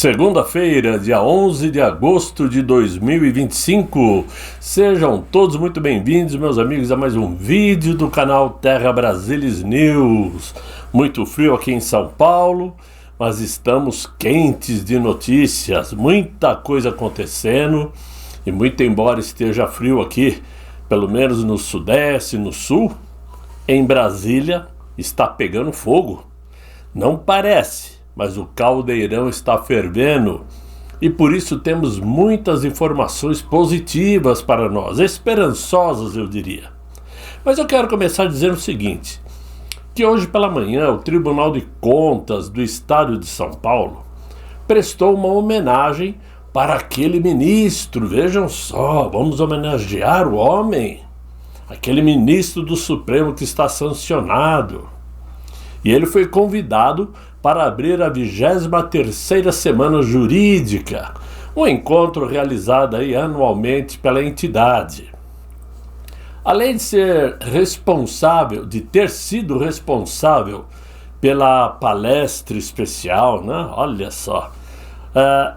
Segunda-feira, dia 11 de agosto de 2025. Sejam todos muito bem-vindos, meus amigos, a mais um vídeo do canal Terra Brasilis News. Muito frio aqui em São Paulo, mas estamos quentes de notícias, muita coisa acontecendo. E muito embora esteja frio aqui, pelo menos no Sudeste, no Sul, em Brasília está pegando fogo. Não parece, mas o caldeirão está fervendo e por isso temos muitas informações positivas para nós, esperançosas eu diria. Mas eu quero começar dizendo o seguinte, que hoje pela manhã o Tribunal de Contas do Estado de São Paulo prestou uma homenagem para aquele ministro, vejam só, vamos homenagear o homem, aquele ministro do Supremo que está sancionado. E ele foi convidado para abrir a 23ª Semana Jurídica, um encontro realizado aí anualmente pela entidade. Além de ser responsável, de ter sido responsável pela palestra especial, né? Olha só,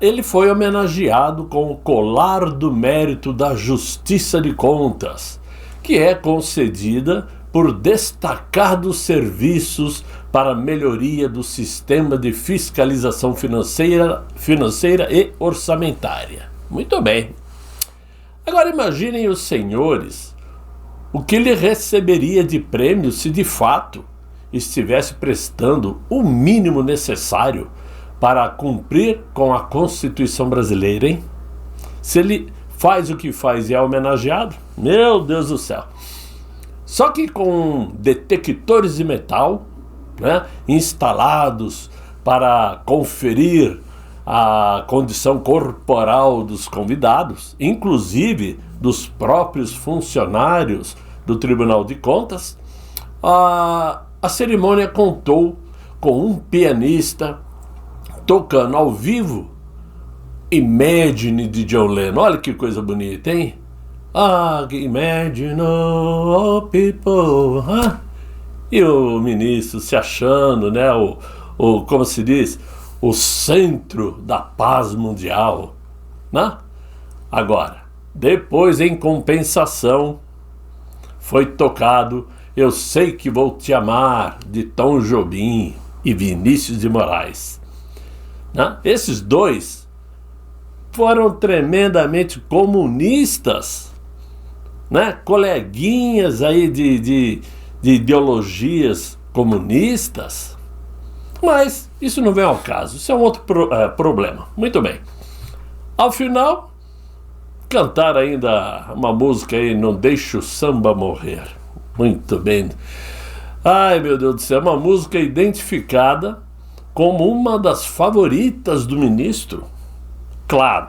ele foi homenageado com o Colar do Mérito da Justiça de Contas, que é concedida por destacados serviços para a melhoria do sistema de fiscalização financeira e orçamentária. Muito bem. Agora imaginem os senhores o que ele receberia de prêmio se de fato estivesse prestando o mínimo necessário para cumprir com a Constituição brasileira, hein? Se ele faz o que faz e é homenageado, meu Deus do céu. Só que com detectores de metal, né, instalados para conferir a condição corporal dos convidados, inclusive dos próprios funcionários do Tribunal de Contas, a cerimônia contou com um pianista tocando ao vivo Imagine de John Lennon. Olha que coisa bonita, hein? Imagine all people, huh? E o ministro se achando, né, como se diz, o centro da paz mundial, né? Agora, depois em compensação, foi tocado Eu Sei Que Vou Te Amar, de Tom Jobim e Vinícius de Moraes, né? Esses dois foram tremendamente comunistas, né? Coleguinhas aí de ideologias comunistas, mas isso não vem ao caso, isso é um outro problema. Muito bem, ao final cantar ainda uma música aí, Não Deixe o Samba Morrer. Muito bem, ai meu Deus do céu, uma música identificada como uma das favoritas do ministro, claro,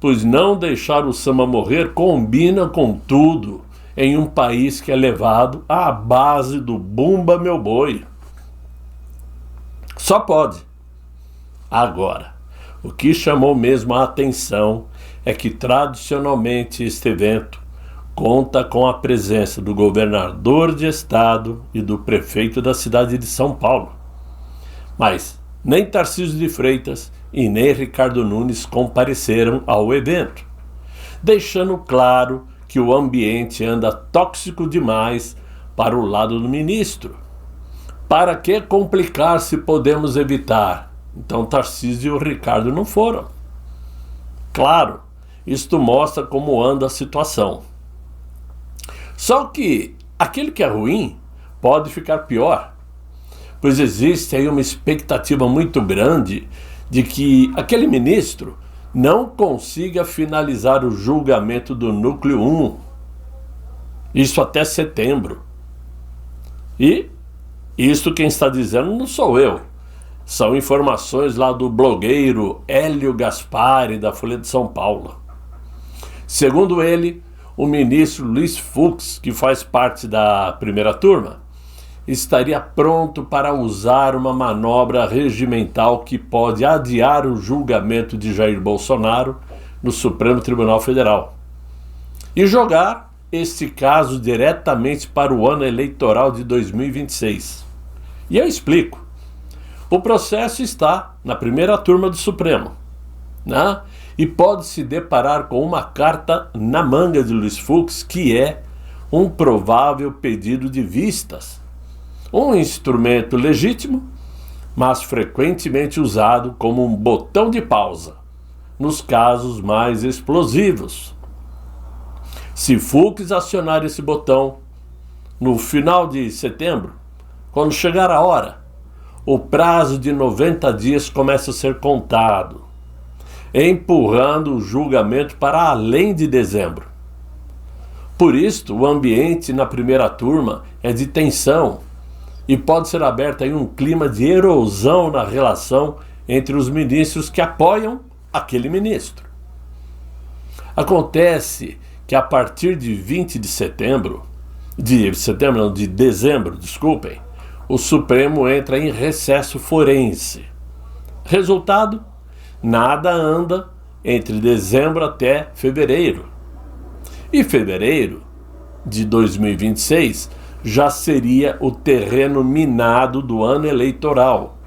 pois não deixar o samba morrer combina com tudo em um país que é levado à base do bumba meu boi. Só pode. Agora, o que chamou mesmo a atenção é que tradicionalmente este evento conta com a presença do governador de estado e do prefeito da cidade de São Paulo. Mas nem Tarcísio de Freitas e nem Ricardo Nunes compareceram ao evento, deixando claro que o ambiente anda tóxico demais para o lado do ministro. Para que complicar se podemos evitar? Então Tarcísio e o Ricardo não foram. Claro, isto mostra como anda a situação. Só que aquilo que é ruim pode ficar pior, pois existe aí uma expectativa muito grande de que aquele ministro não consiga finalizar o julgamento do Núcleo 1, isso até setembro. E isso quem está dizendo não sou eu, são informações lá do blogueiro Hélio Gaspari, da Folha de São Paulo. Segundo ele, o ministro Luiz Fux, que faz parte da primeira turma, estaria pronto para usar uma manobra regimental que pode adiar o julgamento de Jair Bolsonaro no Supremo Tribunal Federal e jogar este caso diretamente para o ano eleitoral de 2026. E eu explico. O processo está na primeira turma do Supremo, né? E pode se deparar com uma carta na manga de Luiz Fux, que é um provável pedido de vistas. Um instrumento legítimo, mas frequentemente usado como um botão de pausa nos casos mais explosivos. Se Fux acionar esse botão no final de setembro, quando chegar a hora, o prazo de 90 dias começa a ser contado, empurrando o julgamento para além de dezembro. Por isto, o ambiente na primeira turma é de tensão e pode ser aberto aí um clima de erosão na relação entre os ministros que apoiam aquele ministro. Acontece que a partir de 20 de dezembro, o Supremo entra em recesso forense. Resultado? Nada anda entre dezembro até fevereiro. E fevereiro de 2026 já seria o terreno minado do ano eleitoral,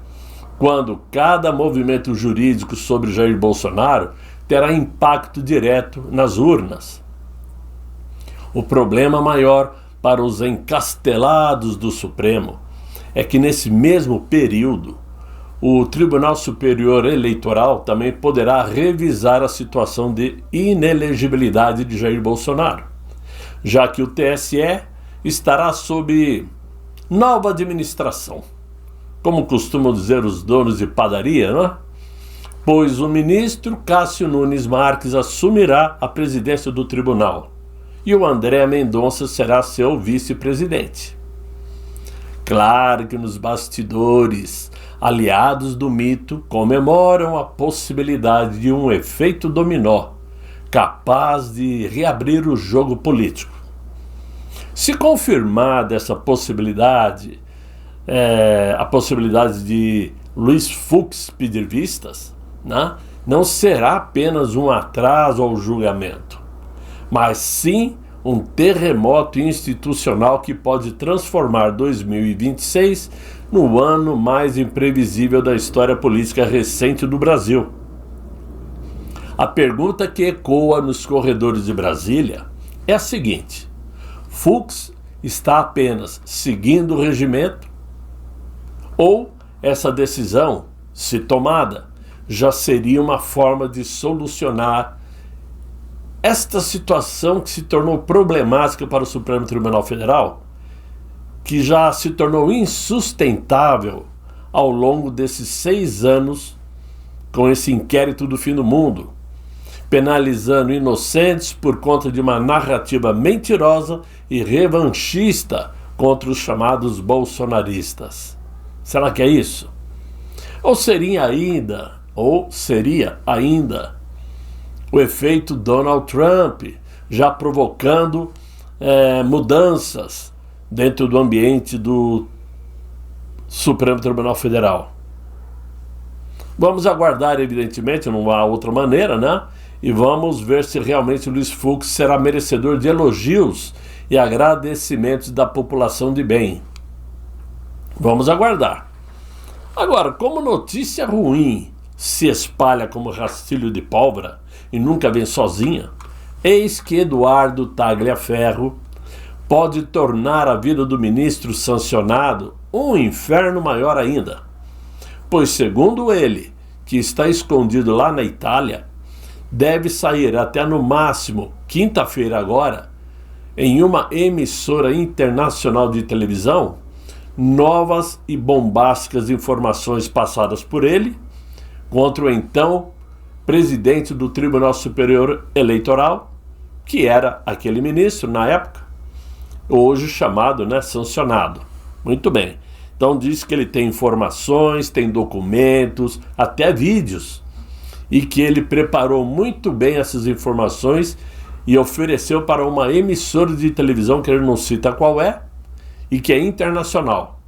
quando cada movimento jurídico sobre Jair Bolsonaro terá impacto direto nas urnas. O problema maior para os encastelados do Supremo é que nesse mesmo período o Tribunal Superior Eleitoral também poderá revisar a situação de inelegibilidade de Jair Bolsonaro, já que o TSE estará sob nova administração, como costumam dizer os donos de padaria, não é? Pois o ministro Cássio Nunes Marques assumirá a presidência do tribunal e o André Mendonça será seu vice-presidente. Claro que nos bastidores, aliados do mito comemoram a possibilidade de um efeito dominó capaz de reabrir o jogo político. Se confirmada essa possibilidade, a possibilidade de Luiz Fux pedir vistas, né, não será apenas um atraso ao julgamento, mas sim um terremoto institucional que pode transformar 2026 no ano mais imprevisível da história política recente do Brasil. A pergunta que ecoa nos corredores de Brasília é a seguinte: Fux está apenas seguindo o regimento? Ou essa decisão, se tomada, já seria uma forma de solucionar esta situação que se tornou problemática para o Supremo Tribunal Federal, que já se tornou insustentável ao longo desses 6 anos com esse inquérito do fim do mundo, penalizando inocentes por conta de uma narrativa mentirosa e revanchista contra os chamados bolsonaristas. Será que é isso? Ou seria ainda o efeito Donald Trump, já provocando mudanças dentro do ambiente do Supremo Tribunal Federal? Vamos aguardar, evidentemente, não há outra maneira, né? E vamos ver se realmente Luiz Fux será merecedor de elogios e agradecimentos da população de bem. Vamos aguardar. Agora, como notícia ruim se espalha como rastilho de pólvora e nunca vem sozinha, eis que Eduardo Tagliaferro pode tornar a vida do ministro sancionado um inferno maior ainda. Pois, segundo ele, que está escondido lá na Itália, deve sair até no máximo quinta-feira agora, em uma emissora internacional de televisão, novas e bombásticas informações passadas por ele contra o então presidente do Tribunal Superior Eleitoral, que era aquele ministro na época, hoje chamado, sancionado. Muito bem. Então diz que ele tem informações, tem documentos, até vídeos, e que ele preparou muito bem essas informações e ofereceu para uma emissora de televisão, que ele não cita qual é, e que é internacional.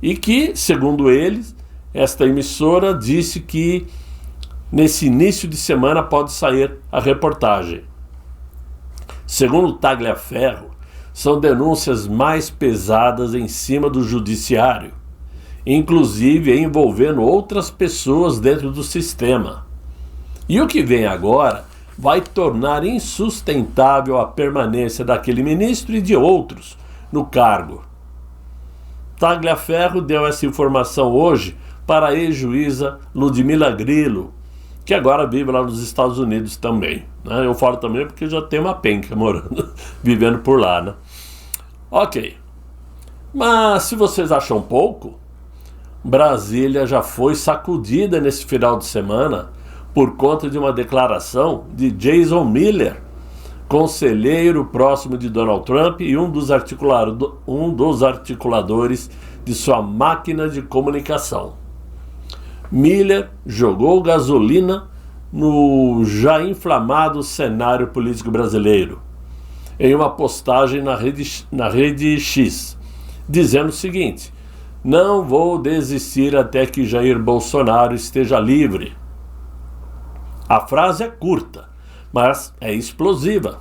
E que, segundo eles, esta emissora disse que nesse início de semana pode sair a reportagem. Segundo Tagliaferro, são denúncias mais pesadas em cima do judiciário inclusive envolvendo outras pessoas dentro do sistema. E o que vem agora vai tornar insustentável a permanência daquele ministro e de outros no cargo. Tagliaferro deu essa informação hoje para a ex-juíza Ludmila Grillo, que agora vive lá nos Estados Unidos também, né? Eu falo também porque já tem uma penca morando, vivendo por lá, né? Ok. Mas se vocês acham pouco, Brasília já foi sacudida nesse final de semana por conta de uma declaração de Jason Miller, conselheiro próximo de Donald Trump e um dos articuladores de sua máquina de comunicação. Miller jogou gasolina no já inflamado cenário político brasileiro em uma postagem na rede X, dizendo o seguinte: não vou desistir até que Jair Bolsonaro esteja livre. A frase é curta, mas é explosiva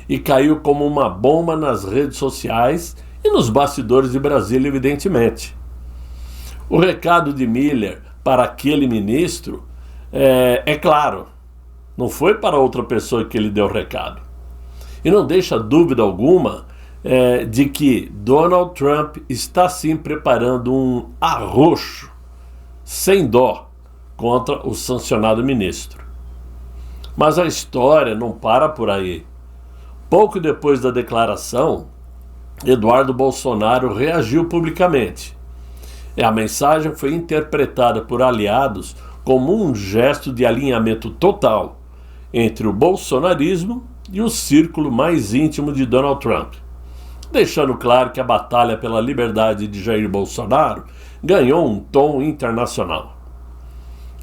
e caiu como uma bomba nas redes sociais e nos bastidores de Brasília, evidentemente. O recado de Miller para aquele ministro é claro, não foi para outra pessoa que ele deu o recado. E não deixa dúvida alguma de que Donald Trump está sim preparando um arroxo sem dó contra o sancionado ministro. Mas a história não para por aí. Pouco depois da declaração, Eduardo Bolsonaro reagiu publicamente. A mensagem foi interpretada por aliados como um gesto de alinhamento total entre o bolsonarismo e o círculo mais íntimo de Donald Trump, deixando claro que a batalha pela liberdade de Jair Bolsonaro ganhou um tom internacional.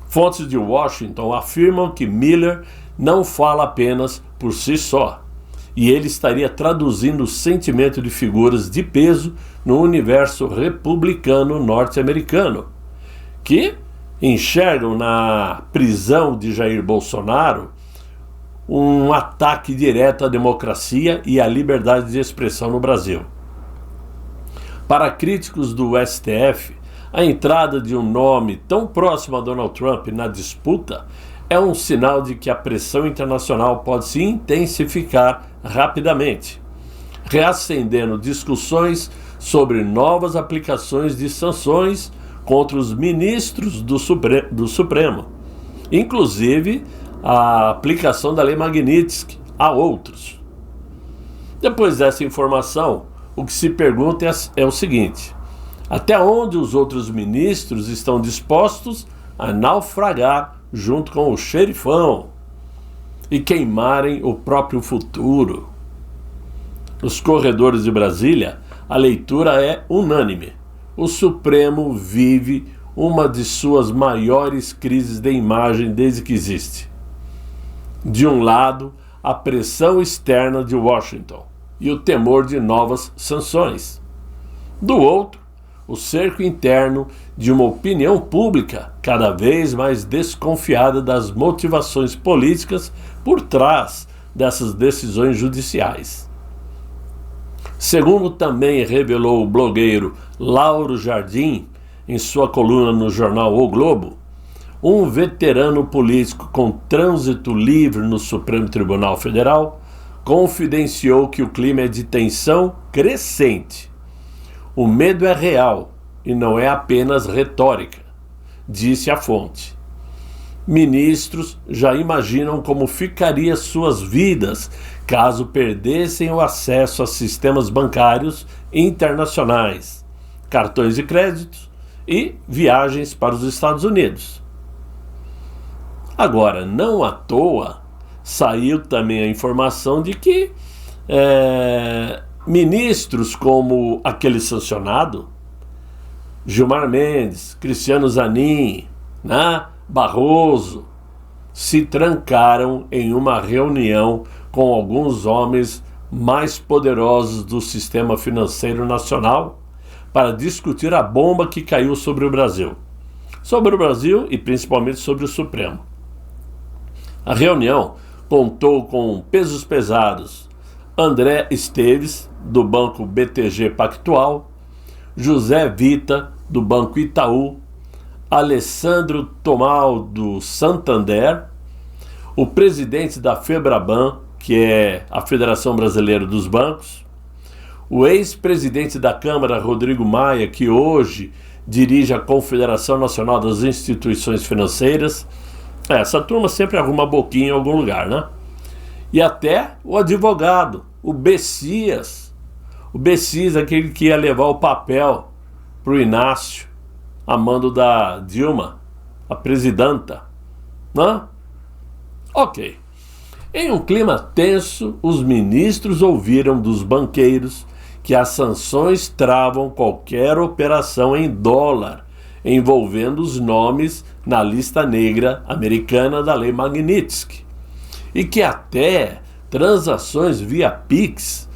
Fontes de Washington afirmam que Miller não fala apenas por si só, e ele estaria traduzindo o sentimento de figuras de peso no universo republicano norte-americano, que enxergam na prisão de Jair Bolsonaro um ataque direto à democracia e à liberdade de expressão no Brasil. Para críticos do STF, a entrada de um nome tão próximo a Donald Trump na disputa é um sinal de que a pressão internacional pode se intensificar rapidamente, reacendendo discussões sobre novas aplicações de sanções contra os ministros do Supremo, inclusive a aplicação da Lei Magnitsky a outros. Depois dessa informação, o que se pergunta é o seguinte: até onde os outros ministros estão dispostos a naufragar junto com o xerifão e queimarem o próprio futuro? Nos corredores de Brasília, a leitura é unânime. O Supremo vive uma de suas maiores crises de imagem desde que existe. De um lado, a pressão externa de Washington e o temor de novas sanções. Do outro, o cerco interno de uma opinião pública cada vez mais desconfiada das motivações políticas por trás dessas decisões judiciais. Segundo também revelou o blogueiro Lauro Jardim em sua coluna no jornal O Globo, um veterano político com trânsito livre no Supremo Tribunal Federal confidenciou que o clima é de tensão crescente. O medo é real e não é apenas retórica, disse a fonte. Ministros já imaginam como ficariam suas vidas caso perdessem o acesso a sistemas bancários internacionais, cartões de crédito e viagens para os Estados Unidos. Agora, não à toa, saiu também a informação de que ministros como aquele sancionado, Gilmar Mendes, Cristiano Zanin, Barroso, se trancaram em uma reunião com alguns homens mais poderosos do sistema financeiro nacional para discutir a bomba que caiu sobre o Brasil e principalmente sobre o Supremo. A reunião contou com pesos pesados: André Esteves, do banco BTG Pactual, José Vita, do Banco Itaú, Alessandro Tomal, do Santander, o presidente da Febraban, que é a Federação Brasileira dos Bancos, o ex-presidente da Câmara, Rodrigo Maia, que hoje dirige a Confederação Nacional das Instituições Financeiras. Essa turma sempre arruma boquinha em algum lugar, né? E até o advogado, o Bessias. O Bessias, aquele que ia levar o papel para o Inácio, a mando da Dilma, a presidenta, né? Ok. Em um clima tenso, os ministros ouviram dos banqueiros que as sanções travam qualquer operação em dólar, envolvendo os nomes na lista negra americana da Lei Magnitsky, e que até transações via Pix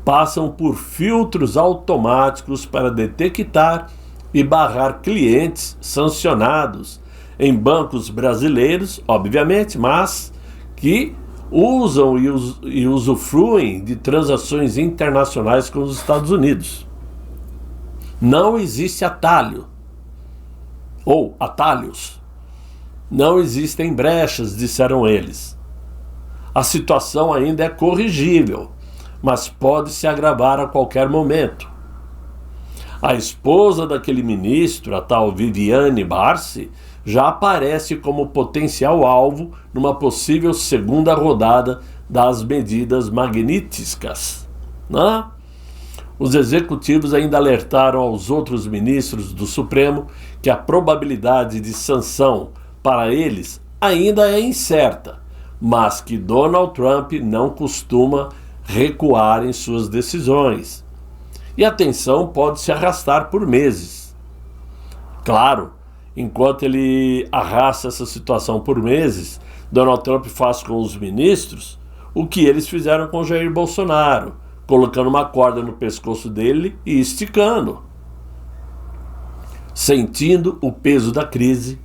passam por filtros automáticos para detectar e barrar clientes sancionados em bancos brasileiros, obviamente, mas que usam e usufruem de transações internacionais com os Estados Unidos. Não existe atalho, ou atalhos. Não existem brechas, disseram eles. A situação ainda é corrigível, mas pode se agravar a qualquer momento. A esposa daquele ministro, a tal Viviane Barsi, já aparece como potencial alvo numa possível segunda rodada das medidas magníticas, né? Os executivos ainda alertaram aos outros ministros do Supremo que a probabilidade de sanção para eles ainda é incerta, mas que Donald Trump não costuma recuar em suas decisões. E a tensão pode se arrastar por meses. Claro, enquanto ele arrasta essa situação por meses, Donald Trump faz com os ministros o que eles fizeram com Jair Bolsonaro, colocando uma corda no pescoço dele e esticando. Sentindo o peso da crise,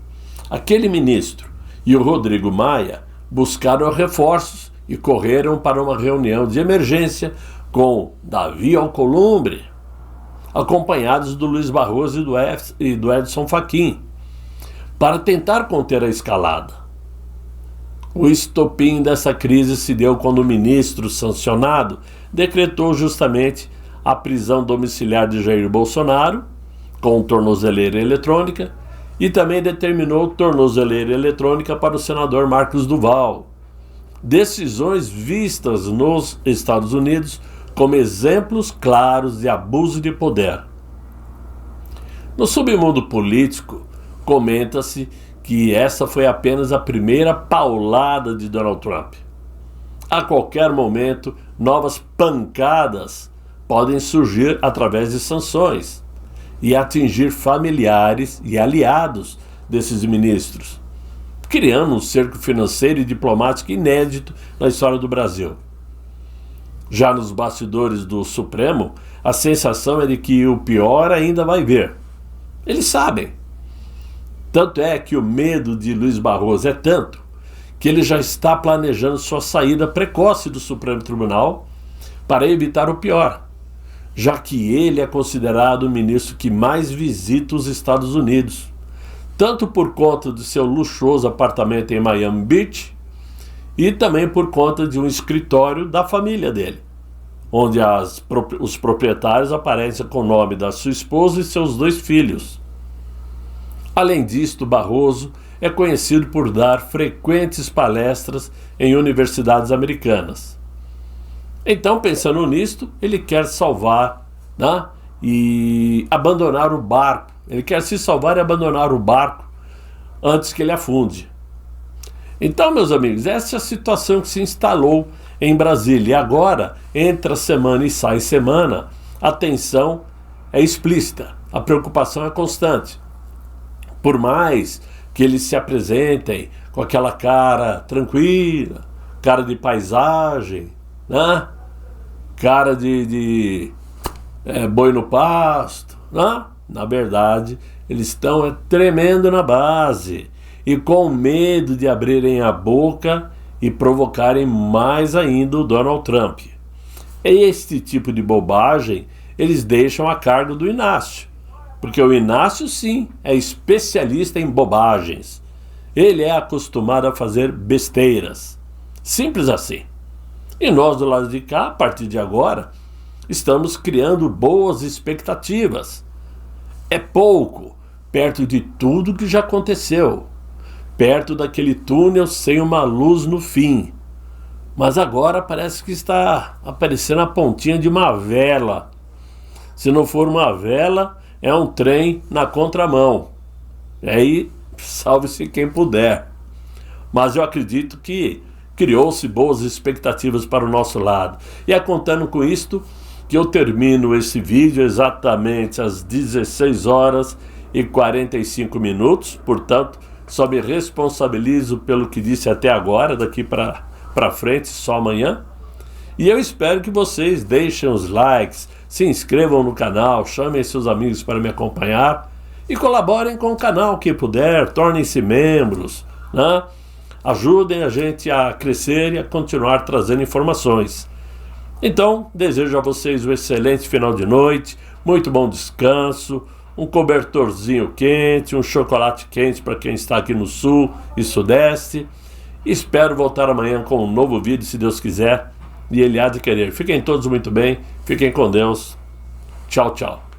aquele ministro e o Rodrigo Maia buscaram reforços e correram para uma reunião de emergência com Davi Alcolumbre, acompanhados do Luiz Barroso e do Edson Fachin, para tentar conter a escalada. O estopim dessa crise se deu quando o ministro sancionado decretou justamente a prisão domiciliar de Jair Bolsonaro, com tornozeleira eletrônica, e também determinou tornozeleira eletrônica para o senador Marcos Duval. Decisões vistas nos Estados Unidos como exemplos claros de abuso de poder. No submundo político, comenta-se que essa foi apenas a primeira paulada de Donald Trump. A qualquer momento, novas pancadas podem surgir através de sanções e atingir familiares e aliados desses ministros, criando um cerco financeiro e diplomático inédito na história do Brasil. Já nos bastidores do Supremo, a sensação é de que o pior ainda vai vir. Eles sabem. Tanto é que o medo de Luiz Barroso é tanto que ele já está planejando sua saída precoce do Supremo Tribunal para evitar o pior, já que ele é considerado o ministro que mais visita os Estados Unidos, tanto por conta do seu luxuoso apartamento em Miami Beach e também por conta de um escritório da família dele, onde os proprietários aparecem com o nome da sua esposa e seus 2 filhos. Além disto, Barroso é conhecido por dar frequentes palestras em universidades americanas. Então, pensando nisto, ele quer salvar, né, e abandonar o barco. Ele quer se salvar e abandonar o barco antes que ele afunde. Então, meus amigos, essa é a situação que se instalou em Brasília. E agora, entra semana e sai semana, a tensão é explícita, a preocupação é constante. Por mais que eles se apresentem com aquela cara tranquila, cara de paisagem, né? Cara de boi no pasto, né? Na verdade, eles estão tremendo na base e com medo de abrirem a boca e provocarem mais ainda o Donald Trump. Este tipo de bobagem eles deixam a cargo do Inácio, Porque o Inácio, sim, é especialista em bobagens. Ele é acostumado a fazer besteiras. Simples assim. E nós do lado de cá, a partir de agora, estamos criando boas expectativas. É pouco, perto de tudo que já aconteceu. Perto daquele túnel sem uma luz no fim. Mas agora parece que está aparecendo a pontinha de uma vela. Se não for uma vela, é um trem na contramão. E aí, salve-se quem puder. Mas eu acredito que criou-se boas expectativas para o nosso lado. E é contando com isto que eu termino esse vídeo exatamente às 16 horas e 45 minutos. Portanto, só me responsabilizo pelo que disse até agora, daqui para frente, só amanhã. E eu espero que vocês deixem os likes, se inscrevam no canal, chamem seus amigos para me acompanhar e colaborem com o canal que puder, tornem-se membros, né? Ajudem a gente a crescer e a continuar trazendo informações. Então, desejo a vocês um excelente final de noite, muito bom descanso, um cobertorzinho quente, um chocolate quente para quem está aqui no sul e sudeste. Espero voltar amanhã com um novo vídeo, se Deus quiser, e Ele há de querer. Fiquem todos muito bem, fiquem com Deus. Tchau, tchau.